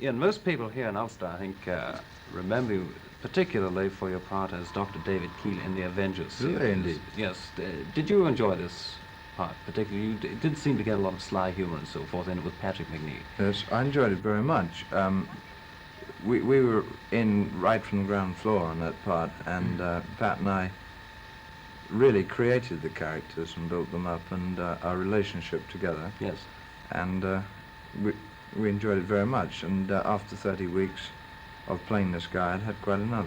Ian, most people here in Ulster, I think, remember you particularly for your part as Dr. David Keel in the Avengers Do they series. indeed? Yes. Did you enjoy this part particularly? It did seem to get a lot of sly humour and so forth in it with Patrick McNee. Yes, I enjoyed it very much. We were in right from the ground floor on that part, and Pat and I really created the characters and built them up, and our relationship together. Yes. And we enjoyed it very much. And after 30 weeks of playing this guy, I'd had quite enough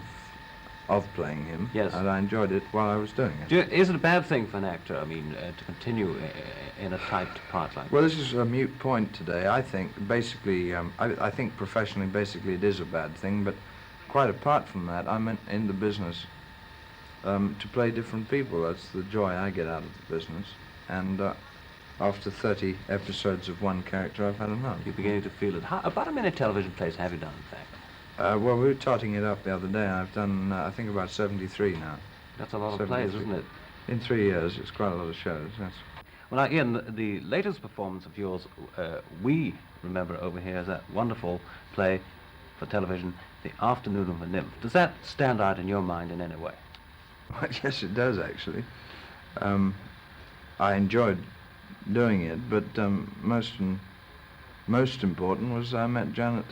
of playing him. Yes. And I enjoyed it while I was doing it. Is it a bad thing for an actor, I mean, to continue in a typed part like Well, this is a moot point today. I think basically, I think professionally, basically it is a bad thing, but quite apart from that, I'm in the business to play different people. That's the joy I get out of the business. And after 30 episodes of one character, I've had enough. You're beginning to feel it. About how many television plays have you done, in fact? Well, we were totting it up the other day. I've done, I think, about 73 now. That's a lot of plays, isn't it? In 3 years, it's quite a lot of shows, yes. Well, now, Ian, the latest performance of yours, we remember over here as that wonderful play for television, The Afternoon of a Nymph. Does that stand out in your mind in any way? Well, yes, it does, actually. I enjoyed doing it, but most important was I met Janet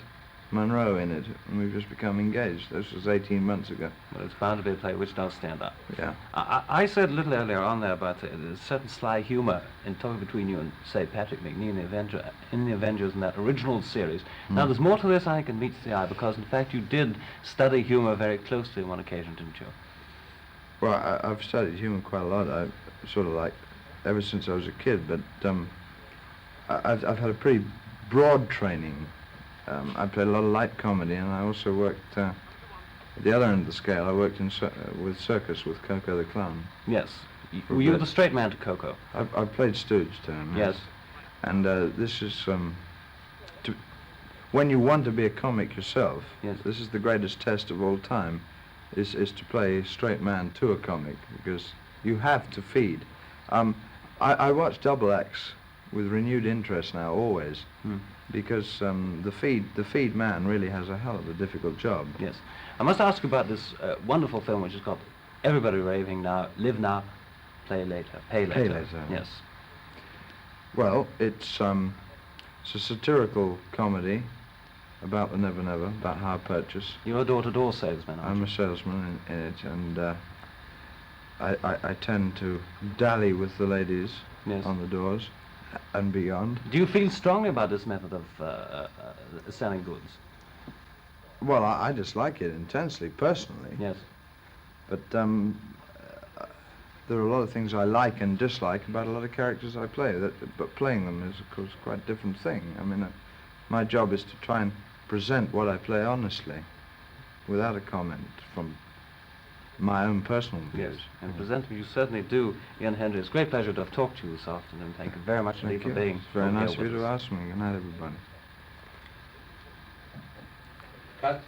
Monroe in it, and we've just become engaged. This was 18 months ago. Well, it's bound to be a play which does stand out. Yeah. I said a little earlier on there about the certain sly humour in talking between you and, say, Patrick McNee in the Avengers in that original series. Now, there's more to this, I think, than meets the eye, because, in fact, you did study humour very closely on one occasion, didn't you? Well, I've studied humour quite a lot. I sort of like ever since I was a kid, but I've had a pretty broad training. I played a lot of light comedy, and I also worked at the other end of the scale. I worked with circus with Coco the Clown. Yes. Were you the straight man to Coco? I played stooge to him. Yes. And this is when you want to be a comic yourself. Yes. This is the greatest test of all time, is to play straight man to a comic, because you have to feed. I watch double acts with renewed interest now, always, because the feed man really has a hell of a difficult job. Yes. I must ask you about this wonderful film which is called Everybody Raving Now, Live Now, Play Later, Pay Later. Pay Later. Yes. Well, it's a satirical comedy about the Never Never, about hire purchase. You're a door-to-door salesman, aren't I'm you? a salesman in it, and I tend to dally with the ladies Yes. on the doors and beyond. Do you feel strongly about this method of selling goods? Well, I just like it intensely, personally. Yes. But there are a lot of things I like and dislike about a lot of characters I play. But playing them is, of course, quite a different thing. I mean, my job is to try and present what I play honestly, without a comment from my own personal views. Yes. And presenting, you certainly do, Ian Hendry. It's a great pleasure to have talked to you this afternoon. Thank you very much indeed Thank for you. being It's very here nice of with you us. to ask me. Good night, everybody. Cut.